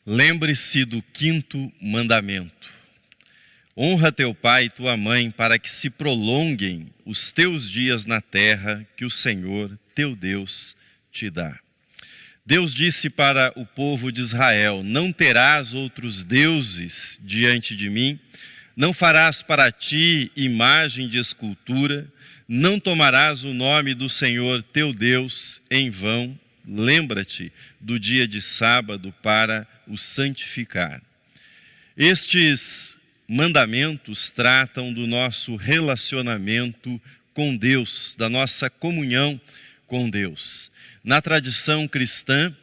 Lembre-se do quinto mandamento. Honra teu pai e tua mãe para que se prolonguem os teus dias na terra que o Senhor, teu Deus, te dá. Deus disse para o povo de Israel: não terás outros deuses diante de mim, não farás para ti imagem de escultura, não tomarás o nome do Senhor teu Deus em vão. Lembra-te do dia de sábado para o santificar. Estes mandamentos tratam do nosso relacionamento com Deus, da nossa comunhão com Deus. Na tradição cristã,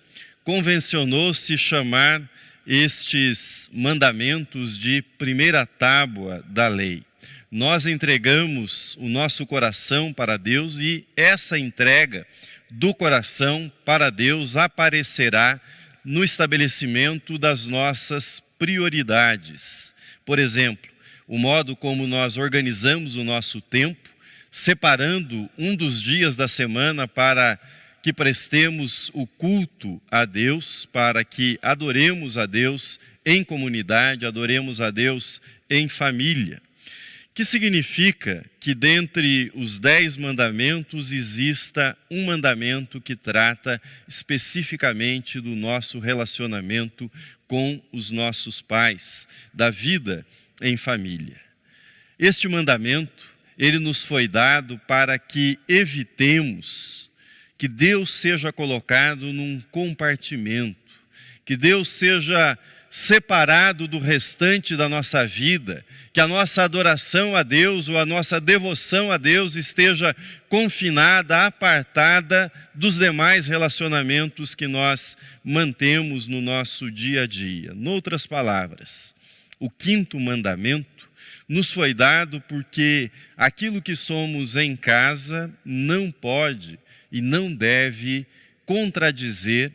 convencionou-se chamar estes mandamentos de primeira tábua da lei. Nós entregamos o nosso coração para Deus e essa entrega do coração para Deus aparecerá no estabelecimento das nossas prioridades. Por exemplo, o modo como nós organizamos o nosso tempo, separando um dos dias da semana para que prestemos o culto a Deus, para que adoremos a Deus em comunidade, adoremos a Deus em família. Que significa que dentre os 10 mandamentos exista um mandamento que trata especificamente do nosso relacionamento com os nossos pais, da vida em família. Este mandamento, ele nos foi dado para que evitemos que Deus seja colocado num compartimento, que Deus seja separado do restante da nossa vida, que a nossa adoração a Deus ou a nossa devoção a Deus esteja confinada, apartada dos demais relacionamentos que nós mantemos no nosso dia a dia. Noutras palavras, o quinto mandamento nos foi dado porque aquilo que somos em casa não pode e não deve contradizer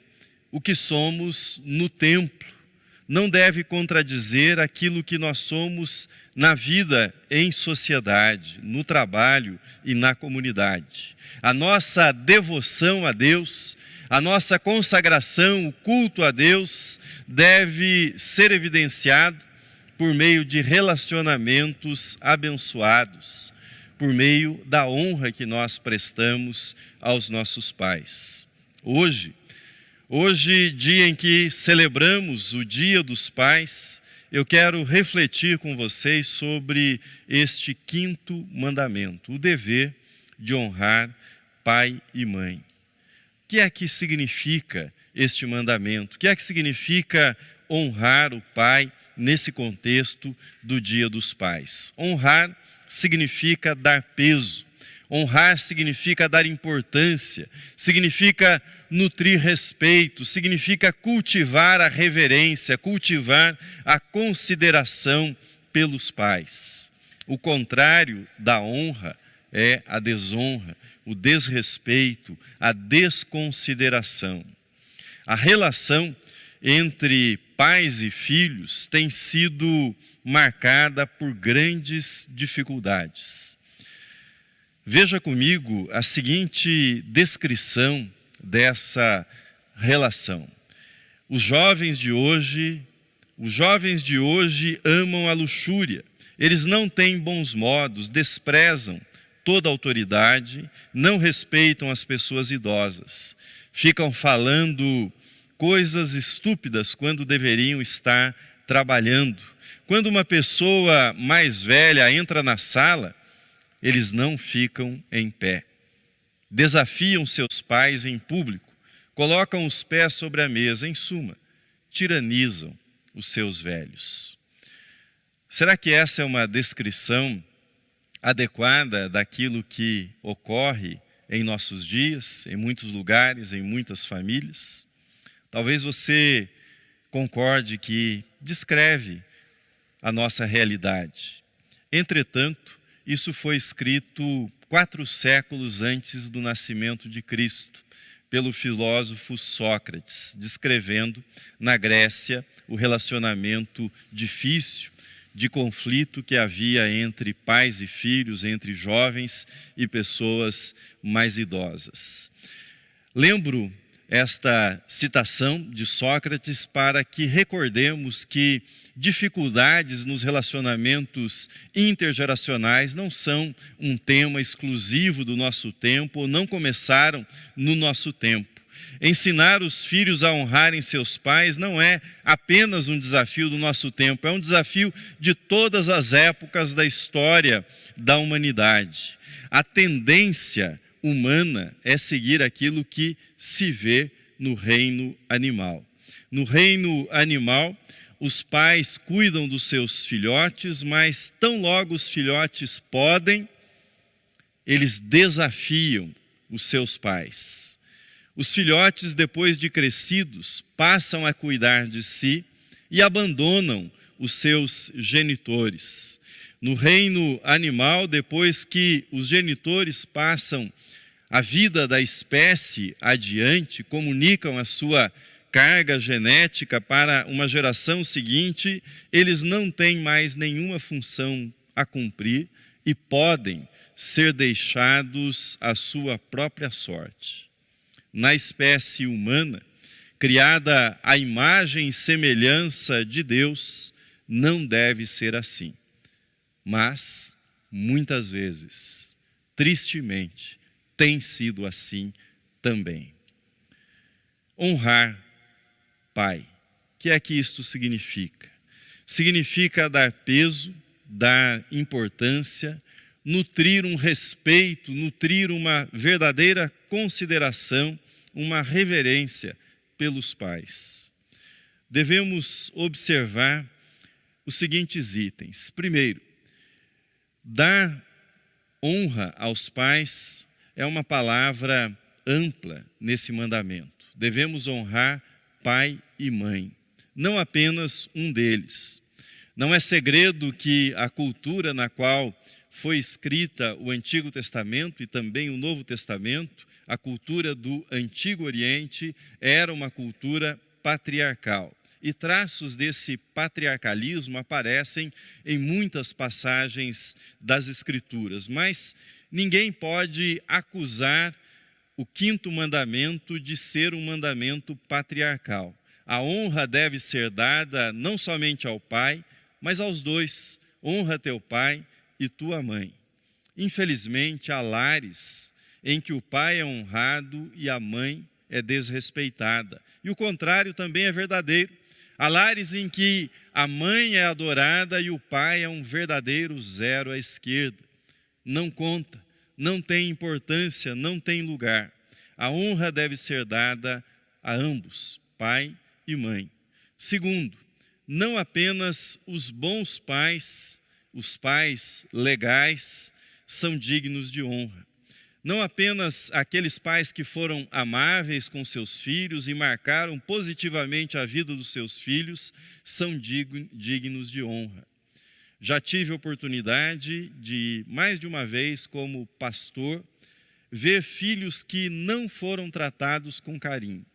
o que somos no templo. Não deve contradizer aquilo que nós somos na vida em sociedade, no trabalho e na comunidade. A nossa devoção a Deus, a nossa consagração, o culto a Deus deve ser evidenciado por meio de relacionamentos abençoados, por meio da honra que nós prestamos aos nossos pais. Hoje, dia em que celebramos o Dia dos Pais, eu quero refletir com vocês sobre este quinto mandamento, o dever de honrar pai e mãe. O que é que significa este mandamento? O que é que significa honrar o pai nesse contexto do Dia dos Pais? Honrar significa dar peso. Honrar significa dar importância, significa nutrir respeito, significa cultivar a reverência, cultivar a consideração pelos pais. O contrário da honra é a desonra, o desrespeito, a desconsideração. A relação entre pais e filhos tem sido marcada por grandes dificuldades. Veja comigo a seguinte descrição dessa relação. Os jovens de hoje amam a luxúria. Eles não têm bons modos, desprezam toda autoridade, não respeitam as pessoas idosas. Ficam falando coisas estúpidas quando deveriam estar trabalhando. Quando uma pessoa mais velha entra na sala, eles não ficam em pé. Desafiam seus pais em público, colocam os pés sobre a mesa, em suma, tiranizam os seus velhos. Será que essa é uma descrição adequada daquilo que ocorre em nossos dias, em muitos lugares, em muitas famílias? Talvez você concorde que descreve a nossa realidade. Entretanto, isso foi escrito 4 séculos antes do nascimento de Cristo, pelo filósofo Sócrates, descrevendo na Grécia o relacionamento difícil, de conflito que havia entre pais e filhos, entre jovens e pessoas mais idosas. Lembro esta citação de Sócrates para que recordemos que dificuldades nos relacionamentos intergeracionais não são um tema exclusivo do nosso tempo, ou não começaram no nosso tempo. Ensinar os filhos a honrarem seus pais não é apenas um desafio do nosso tempo, é um desafio de todas as épocas da história da humanidade. A tendência humana é seguir aquilo que se vê no reino animal. No reino animal, os pais cuidam dos seus filhotes, mas tão logo os filhotes podem, eles desafiam os seus pais. Os filhotes, depois de crescidos, passam a cuidar de si e abandonam os seus genitores. No reino animal, depois que os genitores passam a vida da espécie adiante, comunicam a sua carga genética para uma geração seguinte, eles não têm mais nenhuma função a cumprir e podem ser deixados à sua própria sorte. Na espécie humana, criada à imagem e semelhança de Deus, não deve ser assim. Mas, muitas vezes, tristemente, tem sido assim também. Honrar pai. O que é que isto significa? Significa dar peso, dar importância, nutrir um respeito, nutrir uma verdadeira consideração, uma reverência pelos pais. Devemos observar os seguintes itens. Primeiro, dar honra aos pais é uma palavra ampla nesse mandamento. Devemos honrar pai e mãe, não apenas um deles. Não é segredo que a cultura na qual foi escrita o Antigo Testamento e também o Novo Testamento, a cultura do Antigo Oriente, era uma cultura patriarcal. E traços desse patriarcalismo aparecem em muitas passagens das Escrituras. Mas ninguém pode acusar o quinto mandamento de ser um mandamento patriarcal. A honra deve ser dada não somente ao pai, mas aos dois. Honra teu pai e tua mãe. Infelizmente, há lares em que o pai é honrado e a mãe é desrespeitada. E o contrário também é verdadeiro. Há lares em que a mãe é adorada e o pai é um verdadeiro zero à esquerda. Não conta, não tem importância, não tem lugar. A honra deve ser dada a ambos, pai e mãe. Segundo, não apenas os bons pais, os pais legais, são dignos de honra. Não apenas aqueles pais que foram amáveis com seus filhos e marcaram positivamente a vida dos seus filhos são dignos de honra. Já tive a oportunidade de, mais de uma vez, como pastor, ver filhos que não foram tratados com carinho,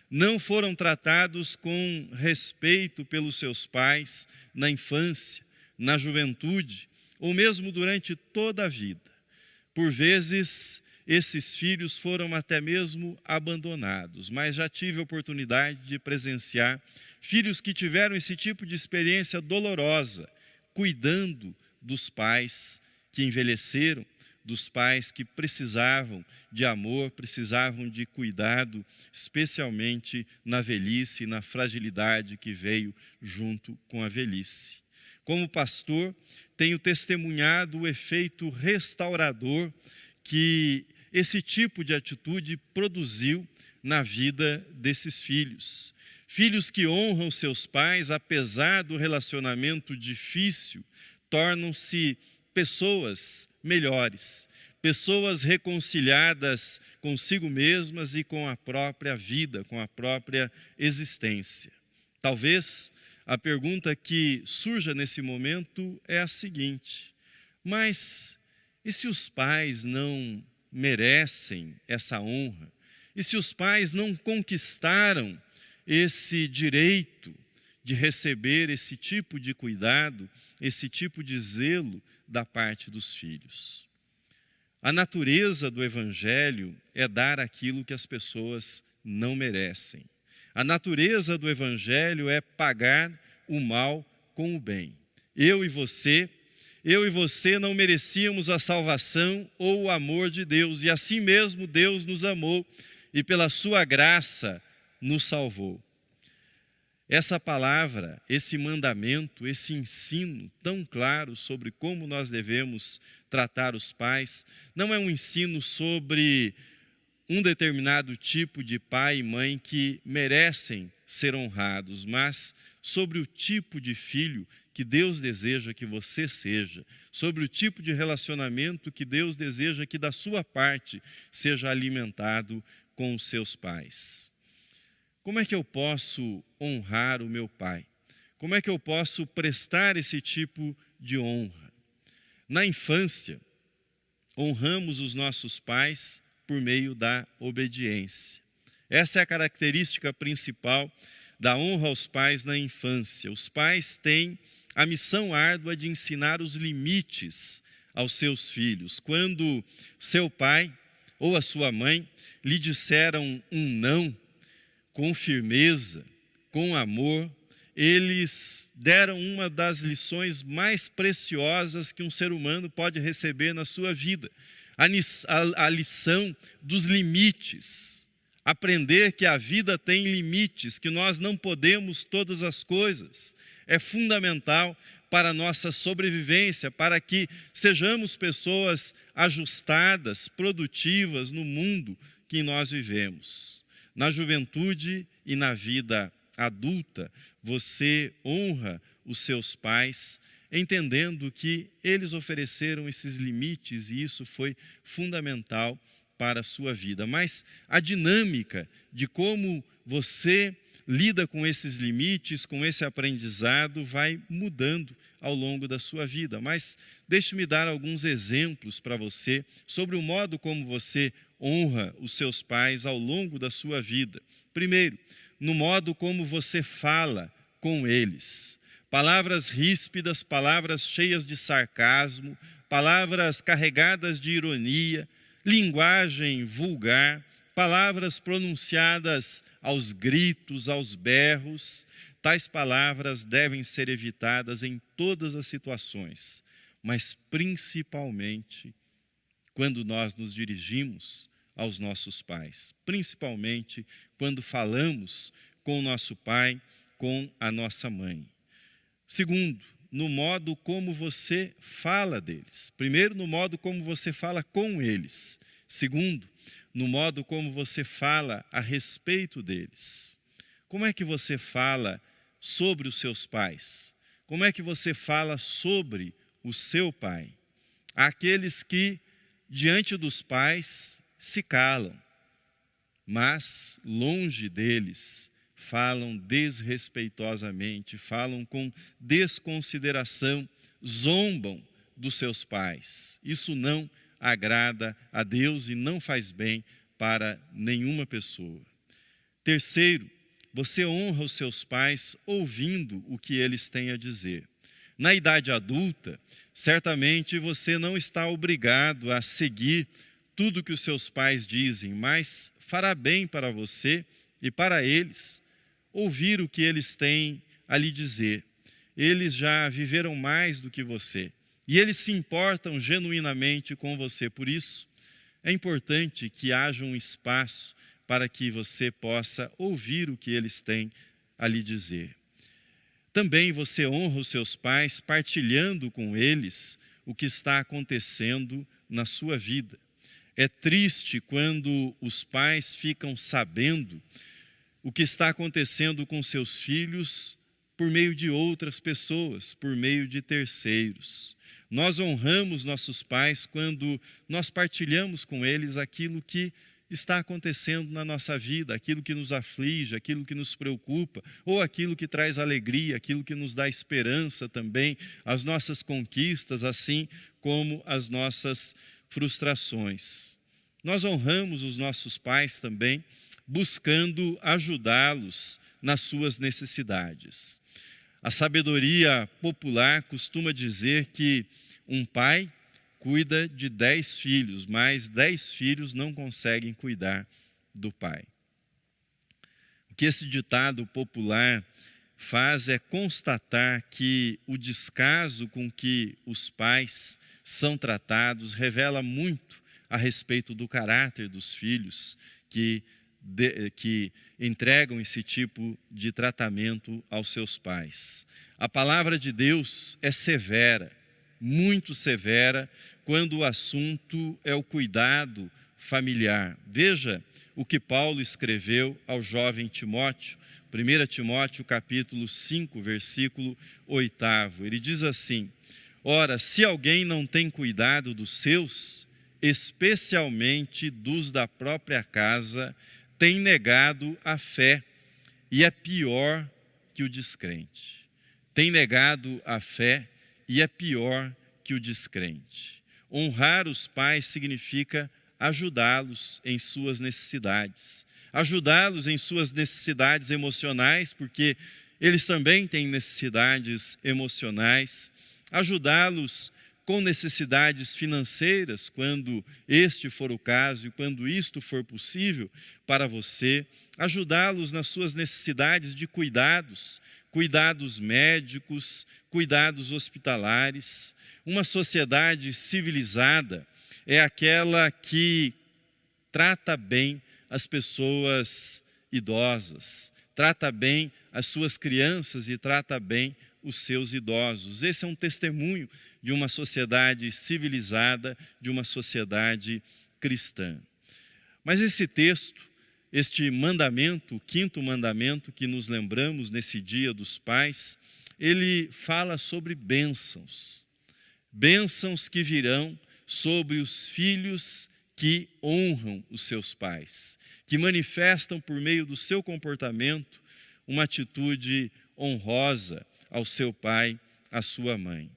não foram tratados com respeito pelos seus pais na infância, na juventude, ou mesmo durante toda a vida. Por vezes, esses filhos foram até mesmo abandonados, mas já tive a oportunidade de presenciar filhos que tiveram esse tipo de experiência dolorosa, cuidando dos pais que envelheceram, dos pais que precisavam de amor, precisavam de cuidado, especialmente na velhice e na fragilidade que veio junto com a velhice. Como pastor, tenho testemunhado o efeito restaurador que esse tipo de atitude produziu na vida desses filhos. Filhos que honram seus pais, apesar do relacionamento difícil, tornam-se pessoas melhores, pessoas reconciliadas consigo mesmas e com a própria vida, com a própria existência. Talvez a pergunta que surja nesse momento é a seguinte: mas e se os pais não merecem essa honra? E se os pais não conquistaram esse direito de receber esse tipo de cuidado, esse tipo de zelo da parte dos filhos? A natureza do Evangelho é dar aquilo que as pessoas não merecem. A natureza do Evangelho é pagar o mal com o bem. Eu e você não merecíamos a salvação ou o amor de Deus, e assim mesmo Deus nos amou e pela sua graça nos salvou. Essa palavra, esse mandamento, esse ensino tão claro sobre como nós devemos tratar os pais, não é um ensino sobre um determinado tipo de pai e mãe que merecem ser honrados, mas sobre o tipo de filho que Deus deseja que você seja, sobre o tipo de relacionamento que Deus deseja que da sua parte seja alimentado com os seus pais. Como é que eu posso honrar o meu pai? Como é que eu posso prestar esse tipo de honra? Na infância, honramos os nossos pais por meio da obediência. Essa é a característica principal da honra aos pais na infância. Os pais têm a missão árdua de ensinar os limites aos seus filhos. Quando seu pai ou a sua mãe lhe disseram um não, com firmeza, com amor, eles deram uma das lições mais preciosas que um ser humano pode receber na sua vida, a lição dos limites. Aprender que a vida tem limites, que nós não podemos todas as coisas, é fundamental para a nossa sobrevivência, para que sejamos pessoas ajustadas, produtivas no mundo que nós vivemos. Na juventude e na vida adulta, você honra os seus pais, entendendo que eles ofereceram esses limites e isso foi fundamental para a sua vida. Mas a dinâmica de como você lida com esses limites, com esse aprendizado, vai mudando ao longo da sua vida. Mas deixe-me dar alguns exemplos para você sobre o modo como você honra os seus pais ao longo da sua vida. Primeiro, no modo como você fala com eles. Palavras ríspidas, palavras cheias de sarcasmo, palavras carregadas de ironia, linguagem vulgar, palavras pronunciadas aos gritos, aos berros. Tais palavras devem ser evitadas em todas as situações, mas principalmente quando nós nos dirigimos aos nossos pais, principalmente quando falamos com o nosso pai, com a nossa mãe. Segundo, no modo como você fala deles. Primeiro, no modo como você fala com eles. Segundo, no modo como você fala a respeito deles. Como é que você fala sobre os seus pais? Como é que você fala sobre o seu pai? Há aqueles que, diante dos pais, se calam, mas longe deles falam desrespeitosamente, falam com desconsideração, zombam dos seus pais. Isso não agrada a Deus e não faz bem para nenhuma pessoa. Terceiro, você honra os seus pais ouvindo o que eles têm a dizer. Na idade adulta, certamente você não está obrigado a seguir tudo que os seus pais dizem, mas fará bem para você e para eles ouvir o que eles têm a lhe dizer. Eles já viveram mais do que você e eles se importam genuinamente com você. Por isso, é importante que haja um espaço para que você possa ouvir o que eles têm a lhe dizer. Também você honra os seus pais partilhando com eles o que está acontecendo na sua vida. É triste quando os pais ficam sabendo o que está acontecendo com seus filhos por meio de outras pessoas, por meio de terceiros. Nós honramos nossos pais quando nós partilhamos com eles aquilo que está acontecendo na nossa vida, aquilo que nos aflige, aquilo que nos preocupa, ou aquilo que traz alegria, aquilo que nos dá esperança também, as nossas conquistas, assim como as nossas frustrações. Nós honramos os nossos pais também, buscando ajudá-los nas suas necessidades. A sabedoria popular costuma dizer que um pai cuida de 10 filhos, mas 10 filhos não conseguem cuidar do pai. que esse ditado popular faz é constatar que o descaso com que os pais são tratados revela muito a respeito do caráter dos filhos que entregam esse tipo de tratamento aos seus pais. A palavra de Deus é severa, muito severa, quando o assunto é o cuidado familiar. Veja o que Paulo escreveu ao jovem Timóteo, 1 Timóteo capítulo 5, versículo 8. Ele diz assim: ora, se alguém não tem cuidado dos seus, especialmente dos da própria casa, tem negado a fé e é pior que o descrente. Tem negado a fé e é pior que o descrente. Honrar os pais significa ajudá-los em suas necessidades. Ajudá-los em suas necessidades emocionais, porque eles também têm necessidades emocionais. Ajudá-los com necessidades financeiras, quando este for o caso e quando isto for possível para você. Ajudá-los nas suas necessidades de cuidados, cuidados médicos, cuidados hospitalares. Uma sociedade civilizada é aquela que trata bem as pessoas idosas, trata bem as suas crianças e trata bem os seus idosos. Esse é um testemunho de uma sociedade civilizada, de uma sociedade cristã. Mas esse texto, este mandamento, o 5º mandamento que nos lembramos nesse Dia dos Pais, ele fala sobre bênçãos. Bênçãos que virão sobre os filhos que honram os seus pais, que manifestam por meio do seu comportamento uma atitude honrosa ao seu pai, à sua mãe.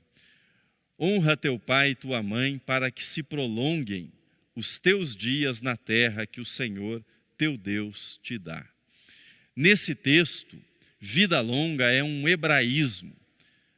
Honra teu pai e tua mãe para que se prolonguem os teus dias na terra que o Senhor, teu Deus, te dá. Nesse texto, vida longa é um hebraísmo,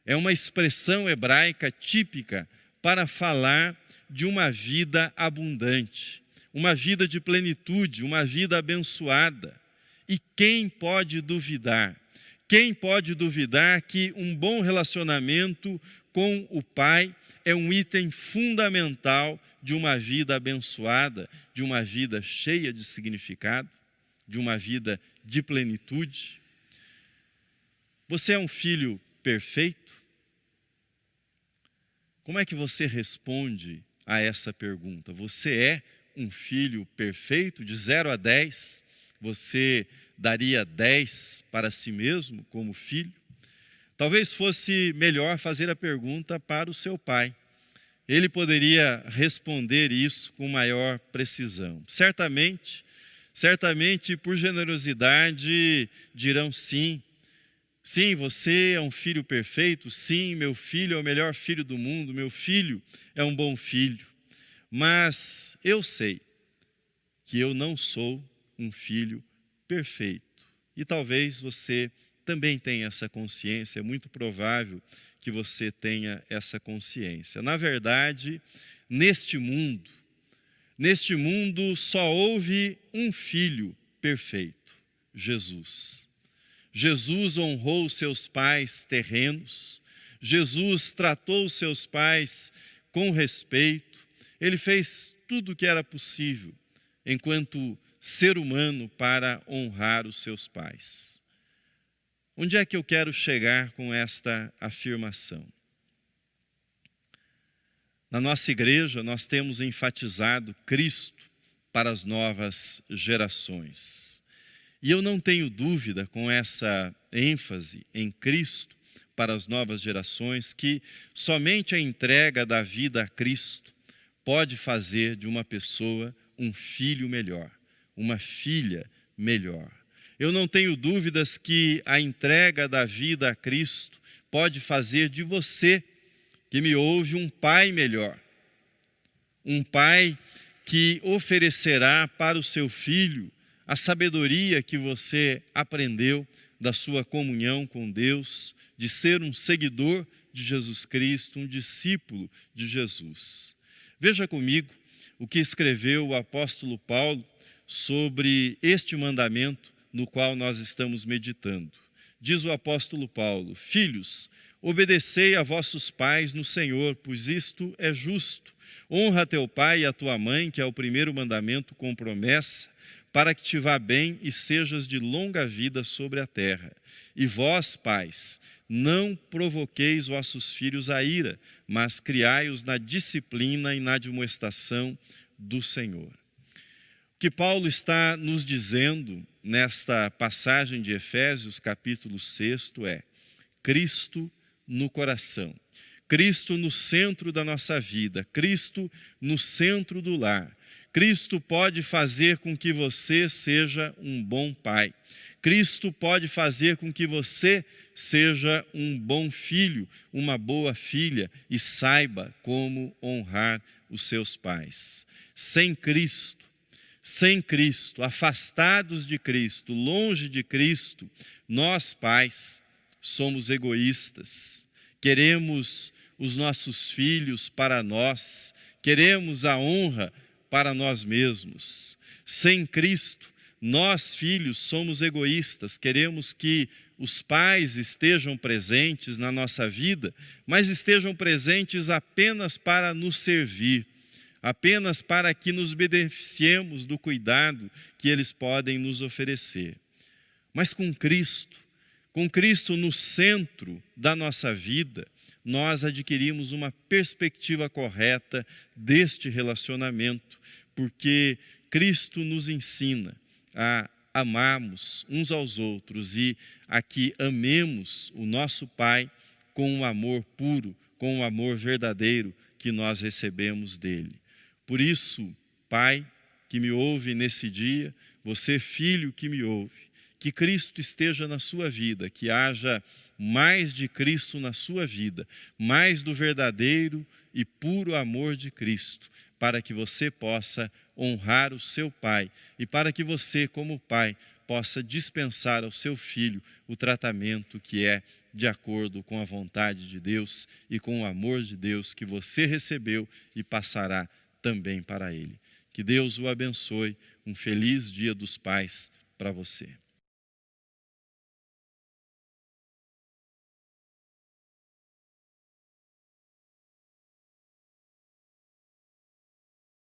é uma expressão hebraica típica para falar de uma vida abundante, uma vida de plenitude, uma vida abençoada. E quem pode duvidar? Quem pode duvidar que um bom relacionamento com o pai é um item fundamental de uma vida abençoada, de uma vida cheia de significado, de uma vida de plenitude? Você é um filho perfeito? Como é que você responde a essa pergunta? Você é um filho perfeito? De 0 a 10, você daria 10 para si mesmo como filho? Talvez fosse melhor fazer a pergunta para o seu pai. Ele poderia responder isso com maior precisão. Certamente, por generosidade, dirão sim. Sim, você é um filho perfeito. Sim, meu filho é o melhor filho do mundo. Meu filho é um bom filho. Mas eu sei que eu não sou um filho perfeito. E talvez você também tenha essa consciência. É muito provável que você tenha essa consciência. Na verdade, neste mundo só houve um filho perfeito: Jesus. Jesus honrou seus pais terrenos, Jesus tratou seus pais com respeito, ele fez tudo o que era possível enquanto ser humano para honrar os seus pais. Onde é que eu quero chegar com esta afirmação? Na nossa igreja, nós temos enfatizado Cristo para as novas gerações. E eu não tenho dúvida, com essa ênfase em Cristo para as novas gerações, que somente a entrega da vida a Cristo pode fazer de uma pessoa um filho melhor, uma filha melhor. Eu não tenho dúvidas que a entrega da vida a Cristo pode fazer de você, que me ouve, um pai melhor. Um pai que oferecerá para o seu filho a sabedoria que você aprendeu da sua comunhão com Deus, de ser um seguidor de Jesus Cristo, um discípulo de Jesus. Veja comigo o que escreveu o apóstolo Paulo sobre este mandamento no qual nós estamos meditando. Diz o apóstolo Paulo: filhos, obedecei a vossos pais no Senhor, pois isto é justo. Honra teu pai e a tua mãe, que é o primeiro mandamento com promessa, para que te vá bem e sejas de longa vida sobre a terra. E vós, pais, não provoqueis vossos filhos à ira, mas criai-os na disciplina e na admoestação do Senhor. O que Paulo está nos dizendo nesta passagem de Efésios, capítulo 6, é Cristo no coração, Cristo no centro da nossa vida, Cristo no centro do lar. Cristo pode fazer com que você seja um bom pai. Cristo pode fazer com que você seja um bom filho, uma boa filha e saiba como honrar os seus pais. Sem Cristo, afastados de Cristo, longe de Cristo, nós pais somos egoístas. Queremos os nossos filhos para nós, queremos a honra para nós mesmos. Sem Cristo, nós, filhos, somos egoístas, queremos que os pais estejam presentes na nossa vida, mas estejam presentes apenas para nos servir, apenas para que nos beneficiemos do cuidado que eles podem nos oferecer. Mas com Cristo no centro da nossa vida, nós adquirimos uma perspectiva correta deste relacionamento, porque Cristo nos ensina a amarmos uns aos outros e a que amemos o nosso Pai com um amor puro, com um amor verdadeiro que nós recebemos dele. Por isso, pai que me ouve nesse dia, você filho que me ouve, que Cristo esteja na sua vida, que haja mais de Cristo na sua vida, mais do verdadeiro e puro amor de Cristo, para que você possa honrar o seu pai e para que você, como pai, possa dispensar ao seu filho o tratamento que é de acordo com a vontade de Deus e com o amor de Deus que você recebeu e passará também para ele. Que Deus o abençoe. Um feliz Dia dos Pais para você.